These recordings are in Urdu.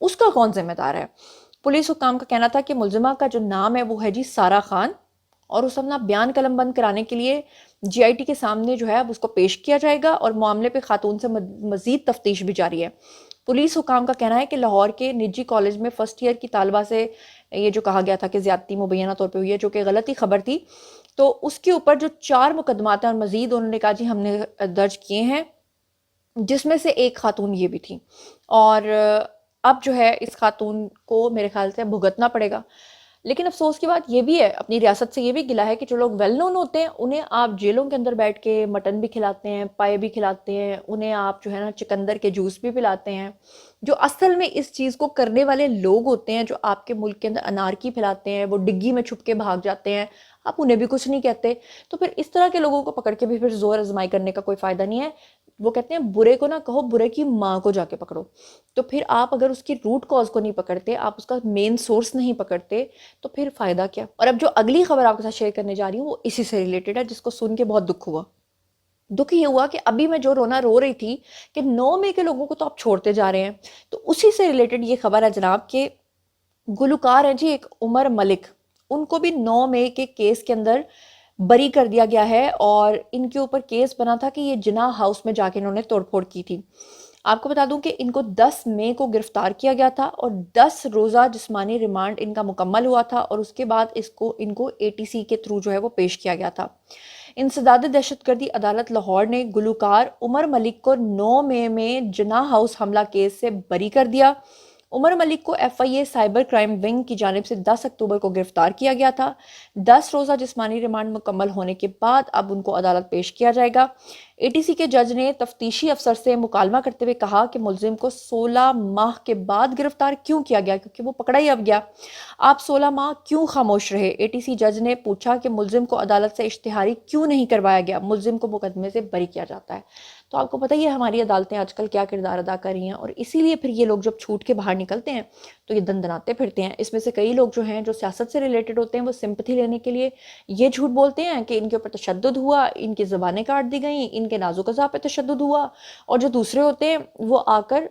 اس کا کون ذمہ دار ہے؟ پولیس حکام کا کہنا تھا کہ ملزمہ کا جو نام ہے وہ ہے جی سارہ خان، اور اس اپنا بیان قلم بند کرانے کے لیے جی آئی ٹی کے سامنے جو ہے اب اس کو پیش کیا جائے گا، اور معاملے پہ خاتون سے مزید تفتیش بھی جاری ہے۔ پولیس حکام کا کہنا ہے کہ لاہور کے نجی کالج میں فرسٹ ایئر کی طالبہ سے یہ جو کہا گیا تھا کہ زیادتی مبینہ طور پہ ہوئی ہے، جو کہ غلطی خبر تھی، تو اس کے اوپر جو 4 مقدمات ہیں اور مزید انہوں نے کہا جی ہم نے درج کیے ہیں، جس میں سے ایک خاتون یہ بھی تھی، اور اب جو ہے اس خاتون کو میرے خیال سے بھگتنا پڑے گا۔ لیکن افسوس کی بات یہ بھی ہے، اپنی ریاست سے یہ بھی گلہ ہے کہ جو لوگ ویل نون ہوتے ہیں انہیں آپ جیلوں کے اندر بیٹھ کے مٹن بھی کھلاتے ہیں، پائے بھی کھلاتے ہیں، انہیں آپ جو ہے نا چکندر کے جوس بھی پلاتے ہیں۔ جو اصل میں اس چیز کو کرنے والے لوگ ہوتے ہیں، جو آپ کے ملک کے اندر انارکی پھیلاتے ہیں، وہ ڈگی میں چھپ کے بھاگ جاتے ہیں، آپ انہیں بھی کچھ نہیں کہتے، تو پھر اس طرح کے لوگوں کو پکڑ کے بھی پھر زور آزمائی کرنے کا کوئی فائدہ نہیں ہے۔ وہ کہتے ہیں برے کو نہ کہو، برے کی ماں کو جا کے پکڑو۔ تو پھر آپ اگر اس کی روٹ کاز کو نہیں پکڑتے، آپ اس کا مین سورس نہیں پکڑتے، تو پھر فائدہ کیا؟ اور اب جو اگلی خبر آپ کے ساتھ شیئر کرنے جا رہی ہوں وہ اسی سے ریلیٹڈ ہے، جس کو سن کے بہت دکھ ہوا۔ دکھ یہ ہوا کہ ابھی میں جو رونا رو رہی تھی کہ 9 مئی کے لوگوں کو تو آپ چھوڑتے جا رہے ہیں، تو اسی سے ریلیٹڈ یہ خبر ہے جناب کہ گلوکار ہیں جی ایک عمر ملک، ان کو بھی 9 مئی کے کیس کے اندر بری کر دیا گیا ہے، اور ان کے اوپر کیس بنا تھا کہ یہ جناح ہاؤس میں جا کے انہوں نے توڑ پھوڑ کی تھی۔ آپ کو بتا دوں کہ ان کو 10 مئی کو گرفتار کیا گیا تھا، اور 10 روزہ جسمانی ریمانڈ ان کا مکمل ہوا تھا، اور اس کے بعد ان کو اے ٹی سی کے تھرو جو ہے وہ پیش کیا گیا تھا۔ انسداد دہشت گردی عدالت لاہور نے گلوکار عمر ملک کو 9 مئی میں جناح ہاؤس حملہ کیس سے بری کر دیا۔ عمر ملک کو F I A cyber crime wing کی جانب سے 10 اکتوبر کو گرفتار کیا گیا تھا۔ 10 روزہ جسمانی ریمانڈ مکمل ہونے کے بعد اب ان کو عدالت پیش کیا جائے گا۔ اے ٹی سی کے جج نے تفتیشی افسر سے مکالمہ کرتے ہوئے کہا کہ ملزم کو 16 ماہ کے بعد گرفتار کیوں کیا گیا، کیونکہ وہ پکڑا ہی اب گیا، آپ 16 ماہ کیوں خاموش رہے؟ اے ٹی سی جج نے پوچھا کہ ملزم کو عدالت سے اشتہاری کیوں نہیں کروایا گیا، ملزم کو مقدمے سے بری کیا جاتا ہے۔ تو آپ کو پتہ ہی ہے ہماری عدالتیں آج کل کیا کردار ادا کر رہی ہیں، اور اسی لیے پھر یہ لوگ جب چھوٹ کے باہر نکلتے ہیں تو یہ دندناتے پھرتے ہیں۔ اس میں سے کئی لوگ جو ہیں جو سیاست سے ریلیٹڈ ہوتے ہیں، وہ سمپتھی لینے کے لیے یہ جھوٹ بولتے ہیں کہ ان کے اوپر تشدد ہوا، ان کی زبانیں کاٹ دی گئیں، ان کے نازک اعضاء پہ تشدد ہوا، اور جو دوسرے ہوتے ہیں وہ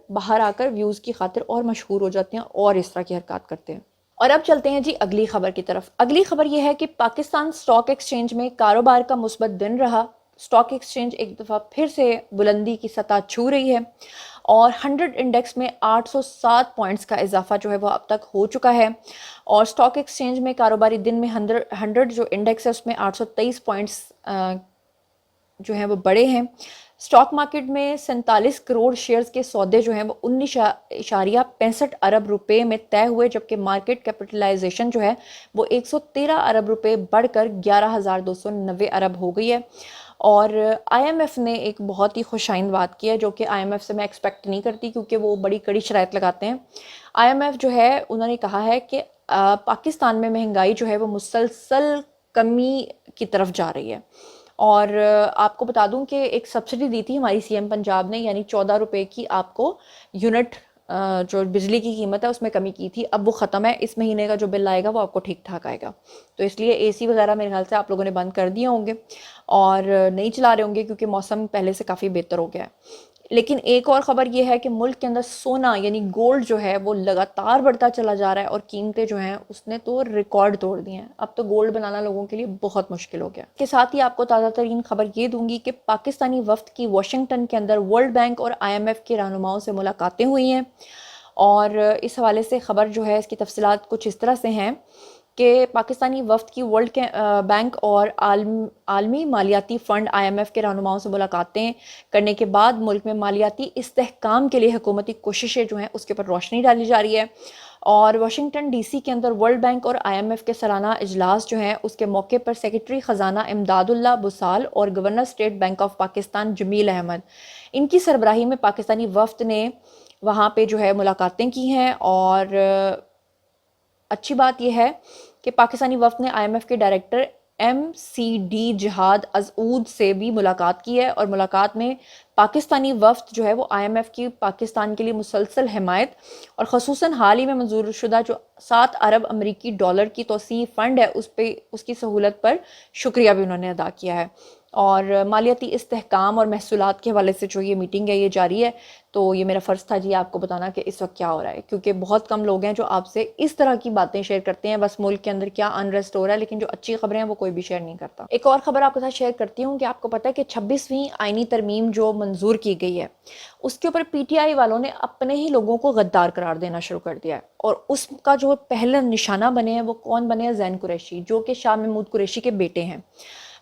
باہر آ کر ویوز کی خاطر اور مشہور ہو جاتے ہیں اور اس طرح کی حرکات کرتے ہیں۔ اور اب چلتے ہیں جی اگلی خبر کی طرف۔ اگلی خبر یہ ہے کہ پاکستان سٹاک ایکسچینج میں کاروبار کا مثبت دن رہا۔ سٹاک ایکسچینج ایک دفعہ پھر سے بلندی کی سطح چھو رہی ہے، اور 100 انڈیکس میں 807 پوائنٹس کا اضافہ جو ہے وہ اب تک ہو چکا ہے، اور سٹاک ایکسچینج میں کاروباری دن میں 100 جو انڈیکس ہے اس میں 823 پوائنٹس جو ہیں وہ بڑے ہیں۔ سٹاک مارکیٹ میں 47 کروڑ شیئرز کے سودے جو ہیں وہ 19.65 ارب روپے میں طے ہوئے، جبکہ مارکیٹ کیپٹلائزیشن جو ہے وہ 113 ارب روپے بڑھ کر 11,290 ارب ہو گئی ہے۔ اور آئی ایم ایف نے ایک بہت ہی خوش آئند بات کی ہے، جو کہ آئی ایم ایف سے میں ایکسپیکٹ نہیں کرتی، کیونکہ وہ بڑی کڑی شرائط لگاتے ہیں۔ آئی ایم ایف جو ہے انہوں نے کہا ہے کہ پاکستان میں مہنگائی جو ہے وہ مسلسل کمی کی طرف جا رہی ہے، اور آپ کو بتا دوں کہ ایک سبسڈی دی تھی ہماری سی ایم پنجاب نے، یعنی 14 روپے کی آپ کو یونٹ جو بجلی کی قیمت ہے اس میں کمی کی تھی، اب وہ ختم ہے۔ اس مہینے کا جو بل آئے گا وہ آپ کو ٹھیک ٹھاک آئے گا، تو اس لیے اے سی وغیرہ میرے خیال سے آپ لوگوں نے بند کر دیے ہوں گے اور نہیں چلا رہے ہوں گے، کیونکہ موسم پہلے سے کافی بہتر ہو گیا ہے۔ لیکن ایک اور خبر یہ ہے کہ ملک کے اندر سونا یعنی گولڈ جو ہے وہ لگاتار بڑھتا چلا جا رہا ہے، اور قیمتیں جو ہیں اس نے تو ریکارڈ توڑ دی ہیں۔ اب تو گولڈ بنانا لوگوں کے لیے بہت مشکل ہو گیا۔ اس کے ساتھ ہی آپ کو تازہ ترین خبر یہ دوں گی کہ پاکستانی وفد کی واشنگٹن کے اندر ورلڈ بینک اور آئی ایم ایف کے رہنماؤں سے ملاقاتیں ہوئی ہیں، اور اس حوالے سے خبر جو ہے اس کی تفصیلات کچھ اس طرح سے ہیں کہ پاکستانی وفد کی ورلڈ بینک اور عالمی مالیاتی فنڈ آئی ایم ایف کے رہنماؤں سے ملاقاتیں کرنے کے بعد ملک میں مالیاتی استحکام کے لیے حکومتی کوششیں جو ہیں اس کے اوپر روشنی ڈالی جا رہی ہے۔ اور واشنگٹن ڈی سی کے اندر ورلڈ بینک اور آئی ایم ایف کے سالانہ اجلاس جو ہیں اس کے موقع پر سیکرٹری خزانہ امداد اللہ بسال اور governor state bank of Pakistan Jamil Ahmad ان کی سربراہی میں پاکستانی وفد نے وہاں پہ جو ہے ملاقاتیں کی ہیں، اور اچھی بات یہ ہے کہ پاکستانی وفد نے آئی ایم ایف کے ڈائریکٹر ایم سی ڈی جہاد ازعود سے بھی ملاقات کی ہے، اور ملاقات میں پاکستانی وفد جو ہے وہ آئی ایم ایف کی پاکستان کے لیے مسلسل حمایت اور خصوصاً حال ہی میں منظور شدہ جو 7 ارب امریکی ڈالر کی توسیع فنڈ ہے اس کی سہولت پر شکریہ بھی انہوں نے ادا کیا ہے۔ اور مالیاتی استحکام اور محصولات کے حوالے سے جو یہ میٹنگ ہے یہ جاری ہے. تو یہ میرا فرض تھا جی آپ کو بتانا کہ اس وقت کیا ہو رہا ہے، کیونکہ بہت کم لوگ ہیں جو آپ سے اس طرح کی باتیں شیئر کرتے ہیں. بس ملک کے اندر کیا انریسٹ ہو رہا ہے، لیکن جو اچھی خبریں ہیں وہ کوئی بھی شیئر نہیں کرتا. ایک اور خبر آپ کے ساتھ شیئر کرتی ہوں کہ آپ کو پتہ ہے کہ 26ویں آئینی ترمیم جو منظور کی گئی ہے اس کے اوپر پی ٹی آئی والوں نے اپنے ہی لوگوں کو غدار قرار دینا شروع کر دیا ہے. اور اس کا جو پہلا نشانہ بنے ہیں وہ کون بنے ہیں؟ زین قریشی، جو کہ شاہ محمود قریشی کے بیٹے ہیں.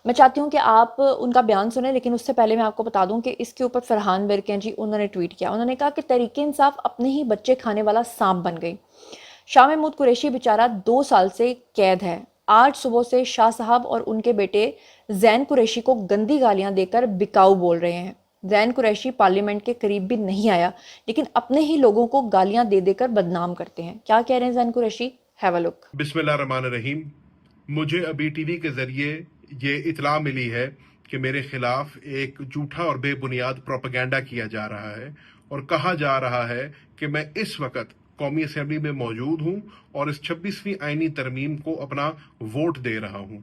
میں چاہتی ہوں کہ آپ ان کا بیان سنیں، لیکن اس سے پہلے میں آپ کو بتا دوں کہ اس کے اوپر فرحان ورک ہیں جی، انہوں نے ٹویٹ کیا. انہوں نے کہا کہ تحریک انصاف اپنے ہی بچے کھانے والا سانپ بن گئی. شاہ محمود قریشی بیچارہ 2 سال سے قید ہے. آج صبح سے شاہ صاحب اور ان کے بیٹے زین قریشی کو گندی گالیاں دے کر بکاؤ بول رہے ہیں. زین قریشی پارلیمنٹ کے قریب بھی نہیں آیا، لیکن اپنے ہی لوگوں کو گالیاں دے دے کر بدنام کرتے ہیں. کیا کہہ رہے ہیں زین قریشی؟ ہیو اے لک. بسم اللہ الرحمن الرحیم. مجھے ابھی ٹی وی کے ذریعے یہ اطلاع ملی ہے کہ میرے خلاف ایک جھوٹا اور بے بنیاد پروپیگنڈا کیا جا رہا ہے اور کہا جا رہا ہے کہ میں اس وقت قومی اسمبلی میں موجود ہوں اور اس 26ویں آئینی ترمیم کو اپنا ووٹ دے رہا ہوں.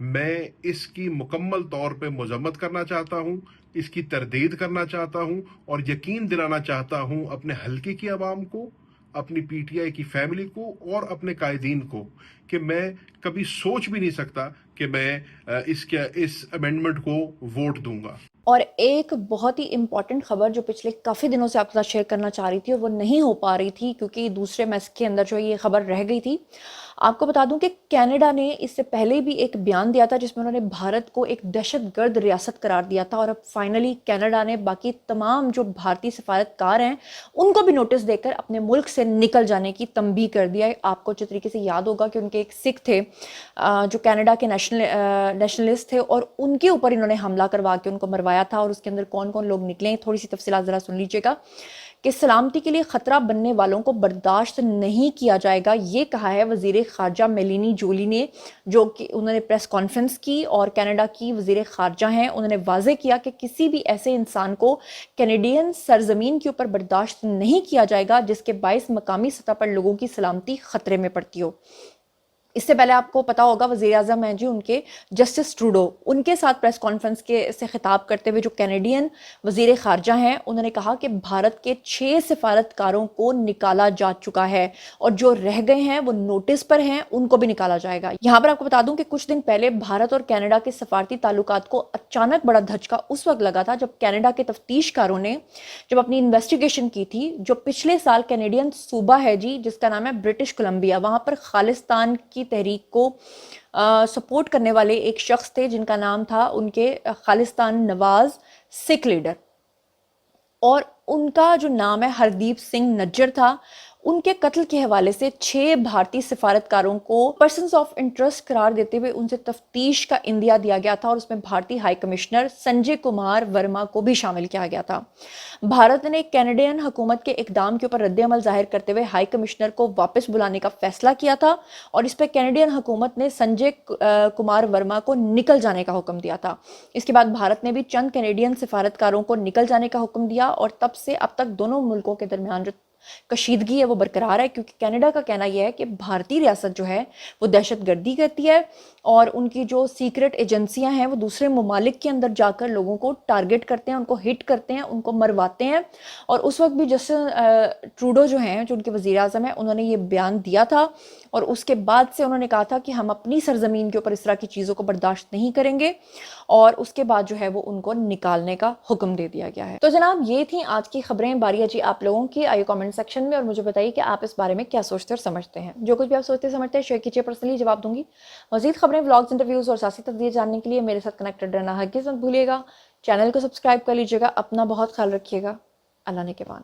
میں اس کی مکمل طور پہ مذمت کرنا چاہتا ہوں، اس کی تردید کرنا چاہتا ہوں اور یقین دلانا چاہتا ہوں اپنے حلقے کی عوام کو، اپنی پی ٹی آئی کی فیملی کو اور اپنے قائدین کو کہ میں کبھی سوچ بھی نہیں سکتا کہ میں اس امینڈمنٹ کو ووٹ دوں گا. اور ایک بہت ہی امپورٹنٹ خبر جو پچھلے کافی دنوں سے آپ کے ساتھ شیئر کرنا چاہ رہی تھی اور وہ نہیں ہو پا رہی تھی کیونکہ دوسرے میس کے اندر جو یہ خبر رہ گئی تھی. آپ کو بتا دوں کہ کینیڈا نے اس سے پہلے بھی ایک بیان دیا تھا جس میں انہوں نے بھارت کو ایک دہشت گرد ریاست قرار دیا تھا، اور اب فائنلی کینیڈا نے باقی تمام جو بھارتی سفارتکار ہیں ان کو بھی نوٹس دے کر اپنے ملک سے نکل جانے کی تنبیہ کر دیا ہے. آپ کو اچھے طریقے سے یاد ہوگا کہ ان کے ایک سکھ تھے جو کینیڈا کے نیشنلسٹ تھے، اور ان کے اوپر انہوں نے حملہ کروا کے ان کو مروایا تھا. اور اس کے اندر کون کون لوگ نکلے ہیں تھوڑی سی تفصیلات ذرا سن لیجئے گا. کہ سلامتی کے لیے خطرہ بننے والوں کو برداشت نہیں کیا جائے گا، یہ کہا ہے وزیر خارجہ میلینی جولی نے، جو کہ انہوں نے پریس کانفرنس کی. اور کینیڈا کی وزیر خارجہ ہیں، انہوں نے واضح کیا کہ کسی بھی ایسے انسان کو کینیڈین سرزمین کے اوپر برداشت نہیں کیا جائے گا جس کے باعث مقامی سطح پر لوگوں کی سلامتی خطرے میں پڑتی ہو. اس سے پہلے آپ کو پتا ہوگا وزیر اعظم ہیں جی ان کے جسٹس ٹروڈو، ان کے ساتھ پریس کانفرنس سے خطاب کرتے ہوئے جو کینیڈین وزیر خارجہ ہیں انہوں نے کہا کہ بھارت کے 6 سفارتکاروں کو نکالا جا چکا ہے اور جو رہ گئے ہیں وہ نوٹس پر ہیں، ان کو بھی نکالا جائے گا. یہاں پر آپ کو بتا دوں کہ کچھ دن پہلے بھارت اور کینیڈا کے سفارتی تعلقات کو اچانک بڑا دھچکا اس وقت لگا تھا جب کینیڈا کے تفتیش کاروں نے جب اپنی انویسٹیگیشن کی تھی. جو پچھلے سال کینیڈین صوبہ ہے جی جس کا نام ہے برٹش کولمبیا، وہاں پر خالصتان کی تحریک کو سپورٹ کرنے والے ایک شخص تھے جن کا نام تھا ان کے خالصتان نواز سکھ لیڈر، اور ان کا جو نام ہے ہردیپ سنگھ نجر تھا. ان کے قتل کے حوالے سے 6 بھارتی سفارتکاروں کو پرسنز آف انٹرسٹ قرار دیتے ہوئے ان سے تفتیش کا عندیہ دیا گیا تھا، اور اس میں بھارتی ہائی کمشنر سنجے کمار ورما کو بھی شامل کیا گیا تھا. بھارت نے کینیڈین حکومت کے اقدام کے اوپر رد عمل ظاہر کرتے ہوئے ہائی کمشنر کو واپس بلانے کا فیصلہ کیا تھا، اور اس پہ کینیڈین حکومت نے سنجے کمار ورما کو نکل جانے کا حکم دیا تھا. اس کے بعد بھارت نے بھی چند کینیڈین سفارتکاروں کو نکل جانے کا حکم دیا، اور تب سے اب تک دونوں ملکوں کے درمیان جو کشیدگی ہے وہ برقرار ہے، کیونکہ کینیڈا کا کہنا یہ ہے کہ بھارتی ریاست جو ہے وہ دہشت گردی کرتی ہے اور ان کی جو سیکرٹ ایجنسیاں ہیں وہ دوسرے ممالک کے اندر جا کر لوگوں کو ٹارگٹ کرتے ہیں، ان کو ہٹ کرتے ہیں، ان کو مرواتے ہیں. اور اس وقت بھی جسٹس ٹروڈو جو ہیں جو ان کے وزیر اعظم ہیں انہوں نے یہ بیان دیا تھا، اور اس کے بعد سے انہوں نے کہا تھا کہ ہم اپنی سرزمین کے اوپر اس طرح کی چیزوں کو برداشت نہیں کریں گے، اور اس کے بعد جو ہے وہ ان کو نکالنے کا حکم دے دیا گیا ہے. تو جناب یہ تھیں آج کی خبریں. باری ہے جی آپ لوگوں کی، آئیے کامنٹ سیکشن میں اور مجھے بتائیے کہ آپ اس بارے میں کیا سوچتے اور سمجھتے ہیں. جو کچھ بھی آپ سوچتے سمجھتے ہیں شیئر کیجیے، پرسنلی جواب دوں گی. مزید خبریں، ولاگز، انٹرویوز اور سیاسی تجزیے جاننے کے لیے میرے ساتھ کنیکٹڈ رہنا ہرگز مت بھولیے گا. چینل کو سبسکرائب کر لیجیے گا. اپنا بہت خیال رکھیے گا. اللہ نے کے بان.